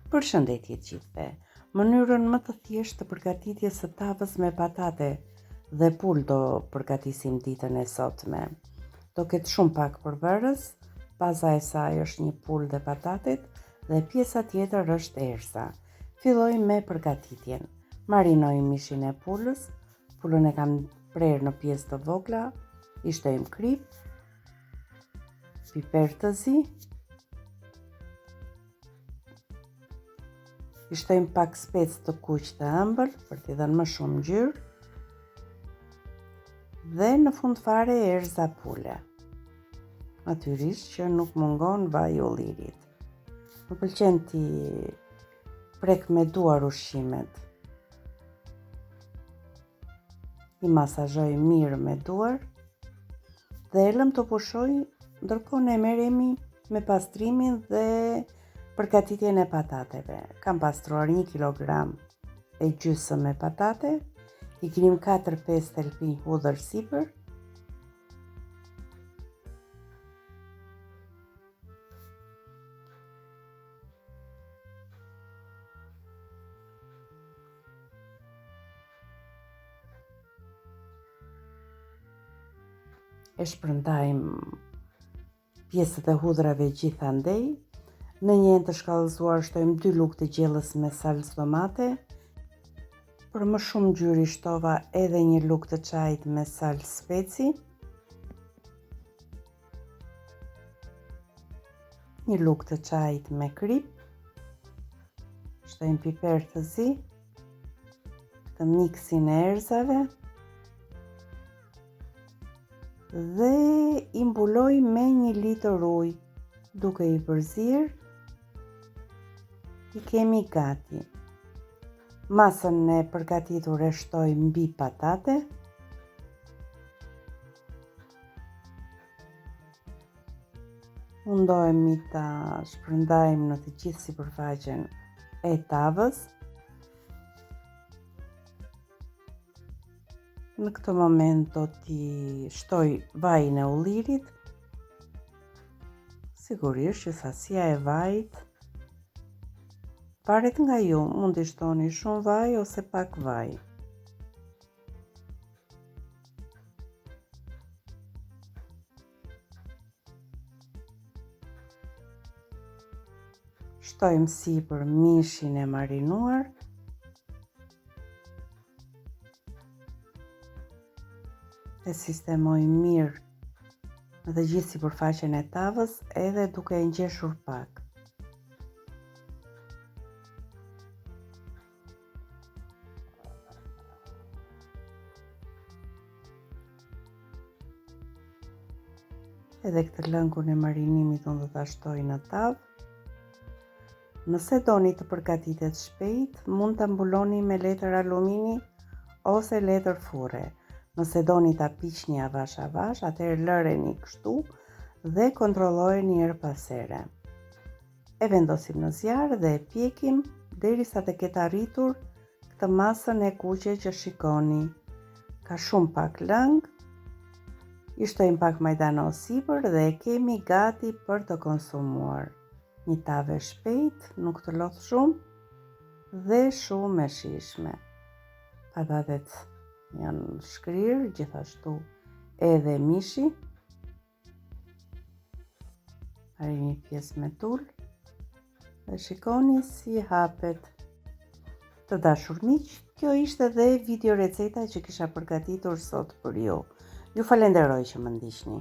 Përshëndetje të gjithëve. Mënyrën më të thjeshtë të përgatitjes së tavës me patate dhe pul do përgatisim ditën e sotme. Do ketë shumë pak përbërës, baza e saj është një pul dhe patatet dhe pjesa tjetër është erza. Fillojmë me përgatitjen. Marinoj mishin e pulës. Pulën e kam prerë në pjesë të vogla. I shtojmë krip, piper të zi, i shtojmë pak spec të kuq të ëmbël për t'i dhënë më shumë ngjyrë dhe në fund fare erza pule. Natyrisht që nuk mungon vaj ullirit. Më pëlqen t'i prek me duar ushqimet. I masazhoj mirë me duar dhe lëm të pushoj, ndërkohë ne merremi me pastrimin dhe përgatitjen e patateve. Kam pastruar 1 kilogram e gjysmë me patate, i grim 4-5 thelpi hudhër sipër, e shpërndajmë pjesët e hudrave gjithandej. Në një enë të shkallëzuar shtojmë 2 lugë të gjellës me salcë domate. Për më shumë ngjyrë shtova edhe 1 lugë të çajit me salcë speci, 1 lugë të çajit me krip, shtojmë piper të zi, të miksin e erëzave dhe i mbuloj me 1 litër ujë, duke i përzirë. I kemi gati. Masën e përgatitur e shtoj mbi patate. Mundohemi ta shpërndajmë në të gjithë sipërfaqen e tavës. Në këtë moment do t'i shtoj vajin e ullirit. Sigurisht që sasia e vajit varet nga ju, mund t'i shtoni shumë vaj ose pak vaj. Shtojmë sipër mishin e marinuar. E sistemoj mirë në të gjithë sipërfaqen e tavës edhe duke e ngjeshur pak. Edhe këtë lëngun e marinimit unë do ta shtoj në tavë. Nëse doni të përgatitet shpejt, mund ta mbuloni me letër alumini ose letër furre. Nëse doni ta piqni avash, atëherë lëreni kështu dhe kontrollojeni her pas here. E vendosim në zjarr dhe e pjekim derisa të ketë arritur këtë masën e kuqe që shikoni. Ka shumë pak lëng. I shtojmë pak majdano sipër dhe e kemi gati për të konsumuar. Një tavë shpejt, nuk të lodh shumë dhe shumë e shijshme. Patatet janë shkrirë, gjithashtu edhe mishi. Arri një pjesë me tul dhe shikoni si hapet. Të dashur miq, kjo ishte dhe video receta që kisha përgatitur sot për ju. Ju falenderoj që më ndiqni.